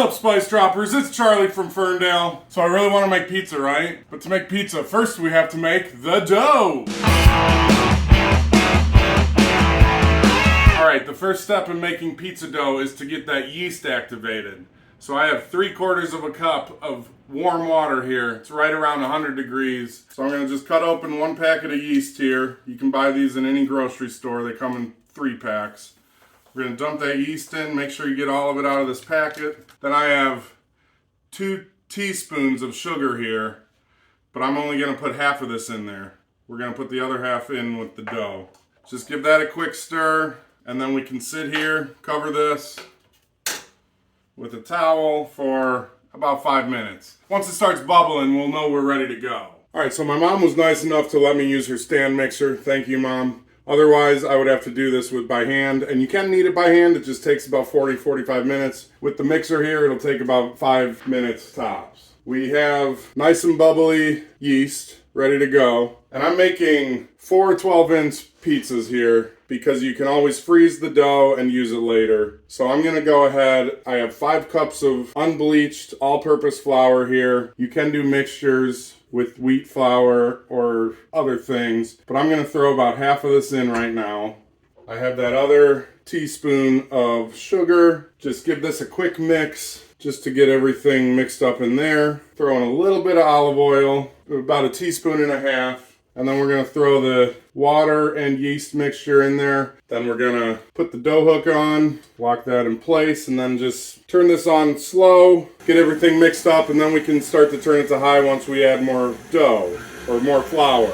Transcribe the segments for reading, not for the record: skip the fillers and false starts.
up, Spice Droppers? It's Charlie from Ferndale. So I really want to make pizza, right? But to make pizza, first we have to make the dough. Alright, the first step in making pizza dough is to get that yeast activated. So I have 3/4 of a cup of warm water here. It's right around 100 degrees. So I'm going to just cut open 1 packet of yeast here. You can buy these in any grocery store. They come in 3 packs. We're going to dump that yeast in. Make sure you get all of it out of this packet. Then I have 2 teaspoons of sugar here. But I'm only going to put half of this in there. We're going to put the other half in with the dough. Just give that a quick stir. And then we can sit here, cover this with a towel for about 5 minutes. Once it starts bubbling, we'll know we're ready to go. Alright, so my mom was nice enough to let me use her stand mixer. Thank you, Mom. Otherwise, I would have to do this by hand. And you can knead it by hand. It just takes about 40-45 minutes. With the mixer here, it'll take about 5 minutes tops. We have nice and bubbly yeast ready to go. And I'm making 4 12-inch pizzas here because you can always freeze the dough and use it later. So I'm going to go ahead. I have 5 cups of unbleached all-purpose flour here. You can do mixtures with wheat flour or other things, but I'm going to throw about half of this in right now. I have that other teaspoon of sugar. Just give this a quick mix just to get everything mixed up in there. Throw in a little bit of olive oil, about 1.5 teaspoons. And then we're going to throw the water and yeast mixture in there. Then we're going to put the dough hook on, lock that in place, and then just turn this on slow, get everything mixed up, and then we can start to turn it to high once we add more dough or more flour.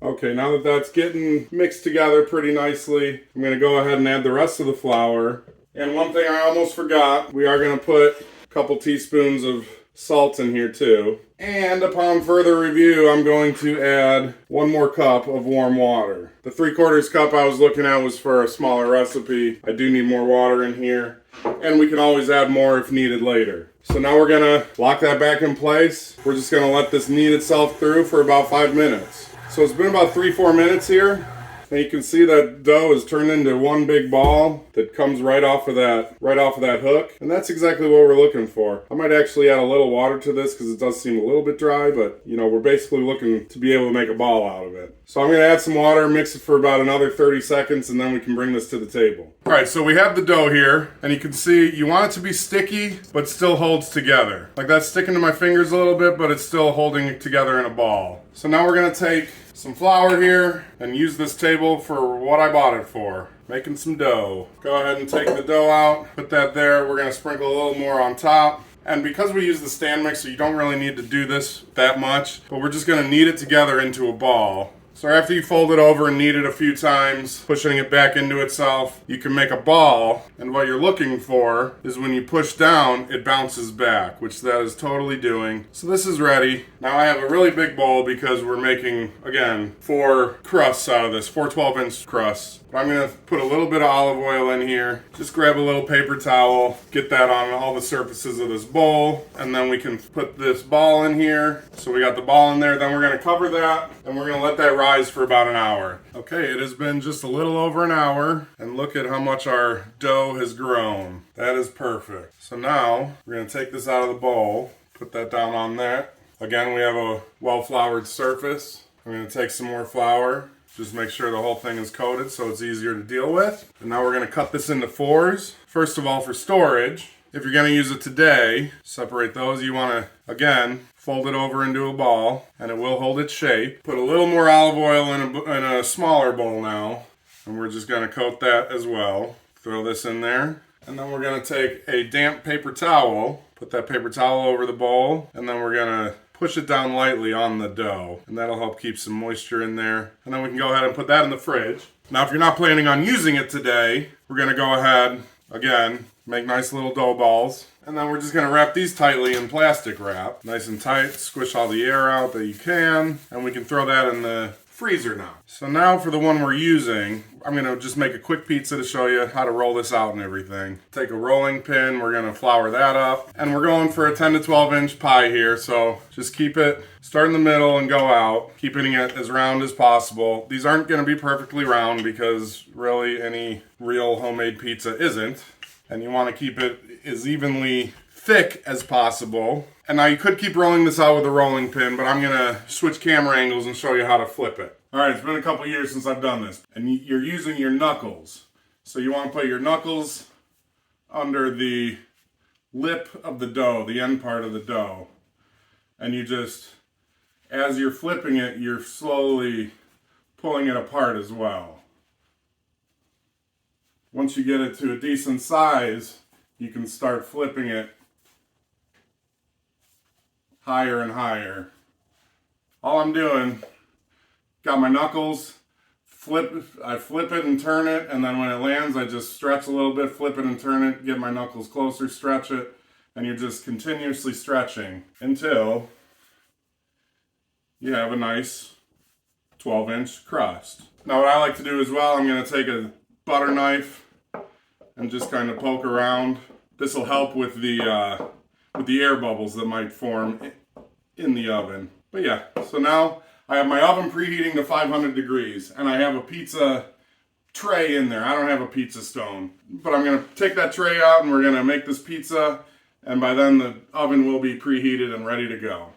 Okay, now that that's getting mixed together pretty nicely, I'm going to go ahead and add the rest of the flour. And one thing I almost forgot, we are going to put a couple teaspoons of salt in here too. And upon further review, I'm going to add 1 more cup of warm water. The 3/4 cup I was looking at was for a smaller recipe. I do need more water in here. And we can always add more if needed later. So now we're gonna lock that back in place. We're just gonna let this knead itself through for about 5 minutes. So it's been about 3-4 minutes here. And you can see that dough is turned into one big ball that comes right off of that hook. And that's exactly what we're looking for. I might actually add a little water to this because it does seem a little bit dry, but you know, we're basically looking to be able to make a ball out of it. So I'm going to add some water, mix it for about another 30 seconds, and then we can bring this to the table. All right, so we have the dough here, and you can see you want it to be sticky, but still holds together. Like that's sticking to my fingers a little bit, but it's still holding it together in a ball. So now we're going to take some flour here and use this table for what I bought it for. Making some dough. Go ahead and take the dough out, put that there. We're going to sprinkle a little more on top. And because we use the stand mixer, you don't really need to do this that much, but we're just going to knead it together into a ball. So after you fold it over and knead it a few times, pushing it back into itself, you can make a ball. And what you're looking for is when you push down, it bounces back, which that is totally doing. So this is ready. Now I have a really big bowl because we're making, again, 4 crusts out of this, 4 12-inch crusts. But I'm going to put a little bit of olive oil in here. Just grab a little paper towel, get that on all the surfaces of this bowl, and then we can put this ball in here. So we got the ball in there, then we're going to cover that, and we're going to let that rise for about an hour. Okay, it has been just a little over an hour, and look at how much our dough has grown. That is perfect. So now we're going to take this out of the bowl, put that down on there. Again, we have a well-floured surface. I'm going to take some more flour. Just make sure the whole thing is coated so it's easier to deal with. And now we're going to cut this into 4s. First of all, for storage, if you're going to use it today, separate those. You want to, again, fold it over into a ball, and it will hold its shape. Put a little more olive oil in a smaller bowl now, and we're just going to coat that as well. Throw this in there. And then we're going to take a damp paper towel, put that paper towel over the bowl, and then we're going to push it down lightly on the dough, and that'll help keep some moisture in there. And then we can go ahead and put that in the fridge. Now, if you're not planning on using it today, we're going to go ahead, again, make nice little dough balls. And then we're just going to wrap these tightly in plastic wrap. Nice and tight, squish all the air out that you can, and we can throw that in the freezer now. So now for the one we're using, I'm going to just make a quick pizza to show you how to roll this out and everything. Take a rolling pin, we're going to flour that up, and we're going for a 10 to 12 inch pie here, so just keep it, start in the middle and go out, keeping it as round as possible. These aren't going to be perfectly round because really any real homemade pizza isn't, and you want to keep it as evenly thick as possible. And now you could keep rolling this out with a rolling pin, but I'm gonna switch camera angles and show you how to flip it. All right, it's been a couple years since I've done this. And you're using your knuckles. So you wanna put your knuckles under the lip of the dough, the end part of the dough. And you just, as you're flipping it, you're slowly pulling it apart as well. Once you get it to a decent size, you can start flipping it higher and higher. All I'm doing, got my knuckles, I flip it and turn it, and then when it lands, I just stretch a little bit, flip it and turn it, get my knuckles closer, stretch it, and you're just continuously stretching until you have a nice 12-inch crust. Now what I like to do as well, I'm going to take a butter knife and just kind of poke around. This will help with the air bubbles that might form in the oven. But yeah, so now I have my oven preheating to 500 degrees, and I have a pizza tray in there. I don't have a pizza stone, but I'm going to take that tray out and we're going to make this pizza, and by then the oven will be preheated and ready to go.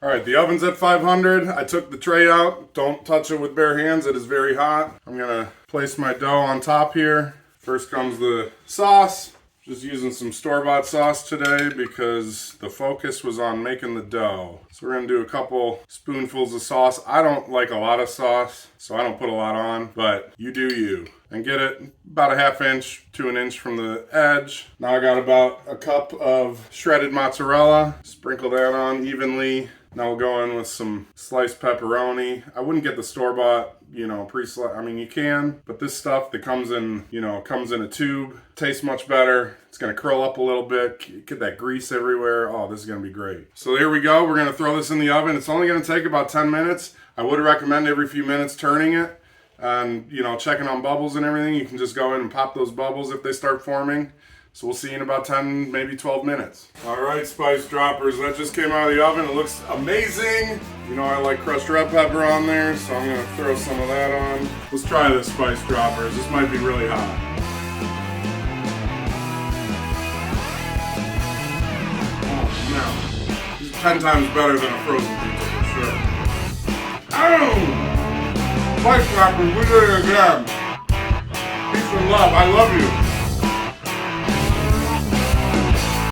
All right, the oven's at 500. I took the tray out. Don't touch it with bare hands. It is very hot. I'm going to place my dough on top here. First comes the sauce. Just using some store-bought sauce today because the focus was on making the dough. So we're gonna do a couple spoonfuls of sauce. I don't like a lot of sauce, so I don't put a lot on, but you do you. And get it about a ½ inch to an inch from the edge. Now I got about a cup of shredded mozzarella. Sprinkle that on evenly. Now we'll go in with some sliced pepperoni. I wouldn't get the store-bought, pre-sliced. I mean, you can, but this stuff that comes in, comes in a tube, tastes much better. It's gonna curl up a little bit, get that grease everywhere. Oh, this is gonna be great. So here we go. We're gonna throw this in the oven. It's only gonna take about 10 minutes. I would recommend every few minutes turning it and, checking on bubbles and everything. You can just go in and pop those bubbles if they start forming. So we'll see you in about 10, maybe 12 minutes. All right, spice droppers, that just came out of the oven. It looks amazing. I like crushed red pepper on there, so I'm gonna throw some of that on. Let's try this, spice droppers. This might be really hot. Oh, no. This is 10 times better than a frozen pizza for sure. Oh! Spice droppers, we did it again. Peace and love, I love you.